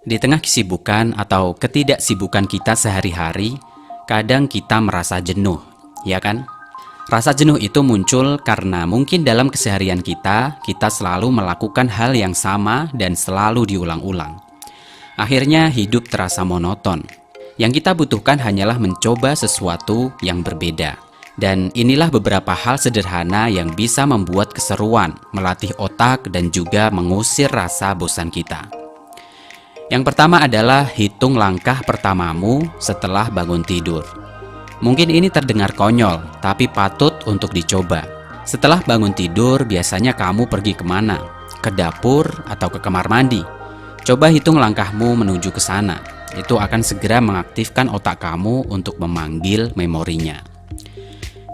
Di tengah kesibukan atau ketidaksibukan kita sehari-hari, kadang kita merasa jenuh, ya kan? Rasa jenuh itu muncul karena mungkin dalam keseharian kita selalu melakukan hal yang sama dan selalu diulang-ulang. Akhirnya hidup terasa monoton. Yang kita butuhkan hanyalah mencoba sesuatu yang berbeda. Dan inilah beberapa hal sederhana yang bisa membuat keseruan, melatih otak dan juga mengusir rasa bosan kita. Yang pertama adalah hitung langkah pertamamu setelah bangun tidur. Mungkin ini terdengar konyol, tapi patut untuk dicoba. Setelah bangun tidur, biasanya kamu pergi kemana? Ke dapur atau ke kamar mandi? Coba hitung langkahmu menuju ke sana. Itu akan segera mengaktifkan otak kamu untuk memanggil memorinya.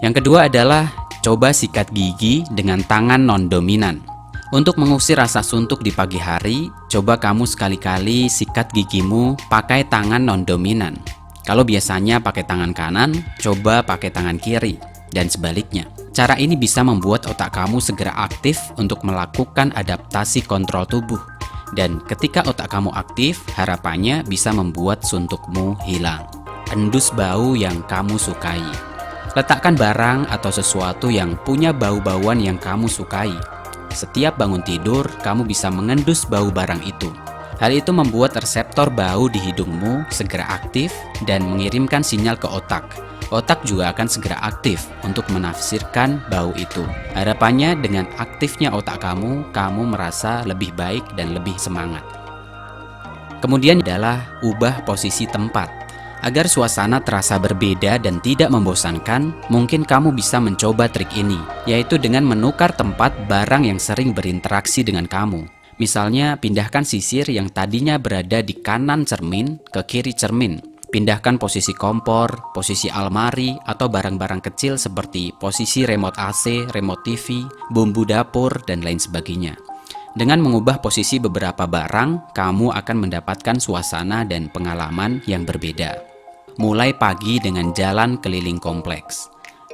Yang kedua adalah coba sikat gigi dengan tangan non-dominan. Untuk mengusir rasa suntuk di pagi hari, coba kamu sekali-kali sikat gigimu pakai tangan non-dominan. Kalau biasanya pakai tangan kanan, coba pakai tangan kiri, dan sebaliknya. Cara ini bisa membuat otak kamu segera aktif untuk melakukan adaptasi kontrol tubuh. Dan ketika otak kamu aktif, harapannya bisa membuat suntukmu hilang. Endus bau yang kamu sukai. Letakkan barang atau sesuatu yang punya bau-bauan yang kamu sukai. Setiap bangun tidur, kamu bisa mengendus bau barang itu. Hal itu membuat reseptor bau di hidungmu segera aktif dan mengirimkan sinyal ke otak. Otak juga akan segera aktif untuk menafsirkan bau itu. Harapannya dengan aktifnya otak kamu merasa lebih baik dan lebih semangat. Kemudian adalah ubah posisi tempat. Agar suasana terasa berbeda dan tidak membosankan, mungkin kamu bisa mencoba trik ini, yaitu dengan menukar tempat barang yang sering berinteraksi dengan kamu. Misalnya, pindahkan sisir yang tadinya berada di kanan cermin ke kiri cermin. Pindahkan posisi kompor, posisi almari, atau barang-barang kecil seperti posisi remote AC, remote TV, bumbu dapur, dan lain sebagainya. Dengan mengubah posisi beberapa barang, kamu akan mendapatkan suasana dan pengalaman yang berbeda. Mulai pagi dengan jalan keliling kompleks.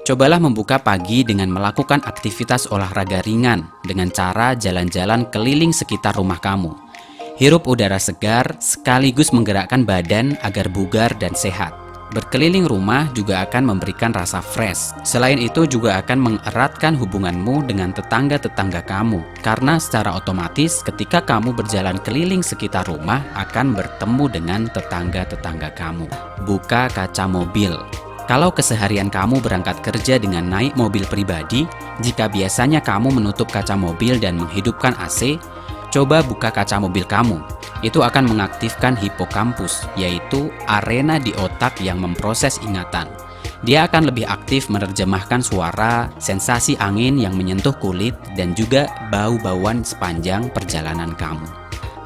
Cobalah membuka pagi dengan melakukan aktivitas olahraga ringan dengan cara jalan-jalan keliling sekitar rumah kamu. Hirup udara segar sekaligus menggerakkan badan agar bugar dan sehat. Berkeliling rumah juga akan memberikan rasa fresh. Selain itu juga akan mengeratkan hubunganmu dengan tetangga-tetangga kamu. Karena secara otomatis ketika kamu berjalan keliling sekitar rumah akan bertemu dengan tetangga-tetangga kamu. Buka kaca mobil. Kalau keseharian kamu berangkat kerja dengan naik mobil pribadi, jika biasanya kamu menutup kaca mobil dan menghidupkan AC, coba buka kaca mobil kamu. Itu akan mengaktifkan hipokampus, yaitu arena di otak yang memproses ingatan. Dia akan lebih aktif menerjemahkan suara, sensasi angin yang menyentuh kulit, dan juga bau-bauan sepanjang perjalanan kamu.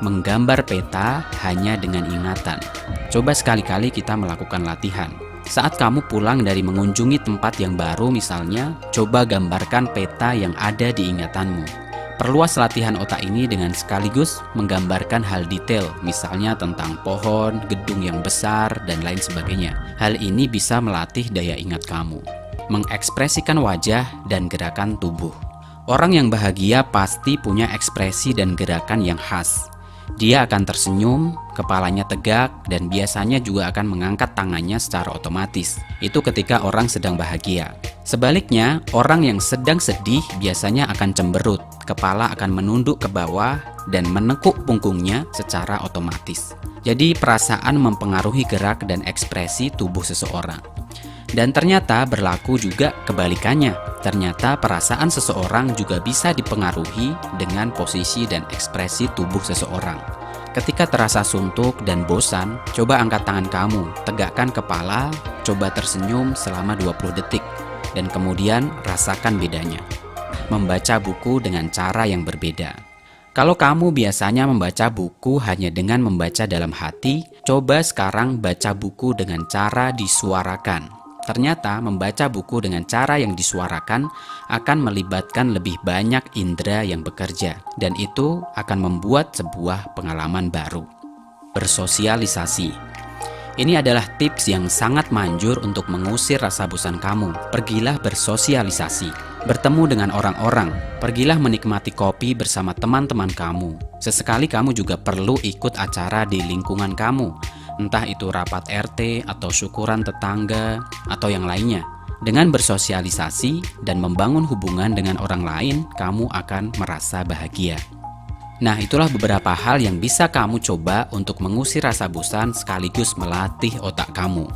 Menggambar peta hanya dengan ingatan. Coba sekali-kali kita melakukan latihan. Saat kamu pulang dari mengunjungi tempat yang baru misalnya, coba gambarkan peta yang ada di ingatanmu. Perluas latihan otak ini dengan sekaligus menggambarkan hal detail, misalnya tentang pohon, gedung yang besar, dan lain sebagainya. Hal ini bisa melatih daya ingat kamu. Mengekspresikan wajah dan gerakan tubuh. Orang yang bahagia pasti punya ekspresi dan gerakan yang khas. Dia akan tersenyum, kepalanya tegak, dan biasanya juga akan mengangkat tangannya secara otomatis. Itu ketika orang sedang bahagia. Sebaliknya, orang yang sedang sedih biasanya akan cemberut, kepala akan menunduk ke bawah, dan menekuk punggungnya secara otomatis. Jadi perasaan mempengaruhi gerak dan ekspresi tubuh seseorang. Dan ternyata berlaku juga kebalikannya. Ternyata perasaan seseorang juga bisa dipengaruhi dengan posisi dan ekspresi tubuh seseorang. Ketika terasa suntuk dan bosan, coba angkat tangan kamu, tegakkan kepala, coba tersenyum selama 20 detik, dan kemudian rasakan bedanya. Membaca buku dengan cara yang berbeda. Kalau kamu biasanya membaca buku hanya dengan membaca dalam hati, coba sekarang baca buku dengan cara disuarakan. Ternyata membaca buku dengan cara yang disuarakan akan melibatkan lebih banyak indera yang bekerja, dan itu akan membuat sebuah pengalaman baru. Bersosialisasi. Ini adalah tips yang sangat manjur untuk mengusir rasa bosan kamu. Pergilah bersosialisasi. Bertemu dengan orang-orang, pergilah menikmati kopi bersama teman-teman kamu. Sesekali kamu juga perlu ikut acara di lingkungan kamu, entah itu rapat RT atau syukuran tetangga atau yang lainnya. Dengan bersosialisasi dan membangun hubungan dengan orang lain, kamu akan merasa bahagia. Nah, itulah beberapa hal yang bisa kamu coba untuk mengusir rasa bosan sekaligus melatih otak kamu.